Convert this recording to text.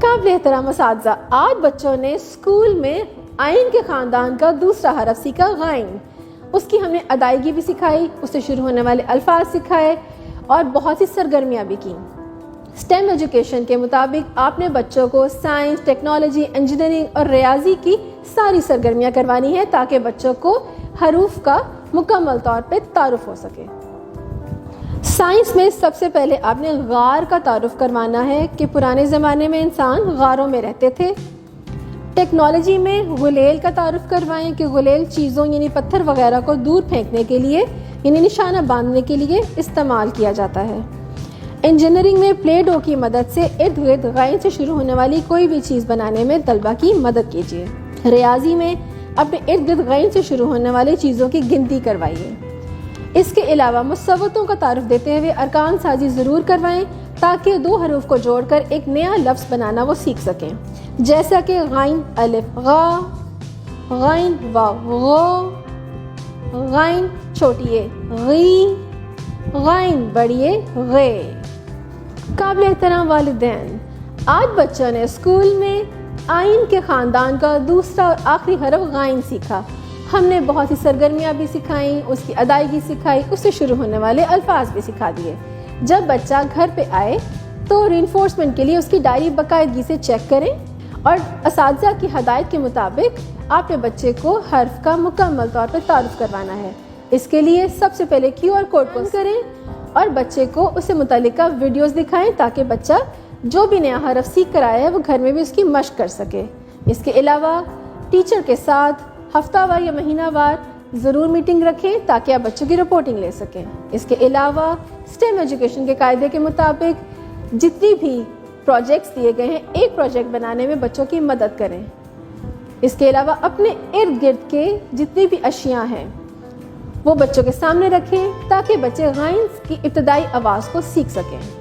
قابل احترام اساتذہ، آج بچوں نے اسکول میں آئین کے خاندان کا دوسرا حرف سیکھا، غائن۔ اس کی ہم نے ادائیگی بھی سکھائی، اس سے شروع ہونے والے الفاظ سکھائے اور بہت سی سرگرمیاں بھی کیں۔ اسٹیم ایجوکیشن کے مطابق آپ نے بچوں کو سائنس، ٹیکنالوجی، انجینئرنگ اور ریاضی کی ساری سرگرمیاں کروانی ہیں تاکہ بچوں کو حروف کا مکمل طور پہ تعارف ہو سکے۔ سائنس میں سب سے پہلے آپ نے غار کا تعارف کروانا ہے کہ پرانے زمانے میں انسان غاروں میں رہتے تھے۔ ٹیکنالوجی میں غلیل کا تعارف کروائیں کہ غلیل چیزوں یعنی پتھر وغیرہ کو دور پھینکنے کے لیے یعنی نشانہ باندھنے کے لیے استعمال کیا جاتا ہے۔ انجینئرنگ میں پلے ڈو کی مدد سے ارد گرد غائن سے شروع ہونے والی کوئی بھی چیز بنانے میں طلبہ کی مدد کیجیے۔ ریاضی میں اپنے ارد گرد غائن سے شروع ہونے والی چیزوں کی گنتی کروائیے۔ اس کے علاوہ مصوتوں کا تعارف دیتے ہوئے ارکان سازی ضرور کروائیں تاکہ دو حروف کو جوڑ کر ایک نیا لفظ بنانا وہ سیکھ سکیں، جیسا کہ غائن الف غا، غائن واو غو، غائن چھوٹی اے غی، غائن بڑی اے غے۔ قابل احترام والدین، آج بچوں نے اسکول میں آئین کے خاندان کا دوسرا اور آخری حرف غائن سیکھا۔ ہم نے بہت سی سرگرمیاں بھی سکھائیں، اس کی ادائیگی سکھائی، اس سے شروع ہونے والے الفاظ بھی سکھا دیے۔ جب بچہ گھر پہ آئے تو ری انفورسمنٹ کے لیے اس کی ڈائری باقاعدگی سے چیک کریں اور اساتذہ کی ہدایت کے مطابق آپ نے بچے کو حرف کا مکمل طور پر تعارف کروانا ہے۔ اس کے لیے سب سے پہلے QR کوڈ کو کریں اور بچے کو اس سے متعلقہ ویڈیوز دکھائیں تاکہ بچہ جو بھی نیا حرف سیکھ کر آیا ہے وہ گھر میں بھی اس کی مشق کر سکے۔ اس کے علاوہ ٹیچر کے ساتھ ہفتہ وار یا مہینہ وار ضرور میٹنگ رکھیں تاکہ آپ بچوں کی رپورٹنگ لے سکیں۔ اس کے علاوہ اسٹیم ایجوکیشن کے قاعدے کے مطابق جتنی بھی پروجیکٹس دیے گئے ہیں ایک پروجیکٹ بنانے میں بچوں کی مدد کریں۔ اس کے علاوہ اپنے ارد گرد کے جتنی بھی اشیاء ہیں وہ بچوں کے سامنے رکھیں تاکہ بچے غائن کی ابتدائی آواز کو سیکھ سکیں۔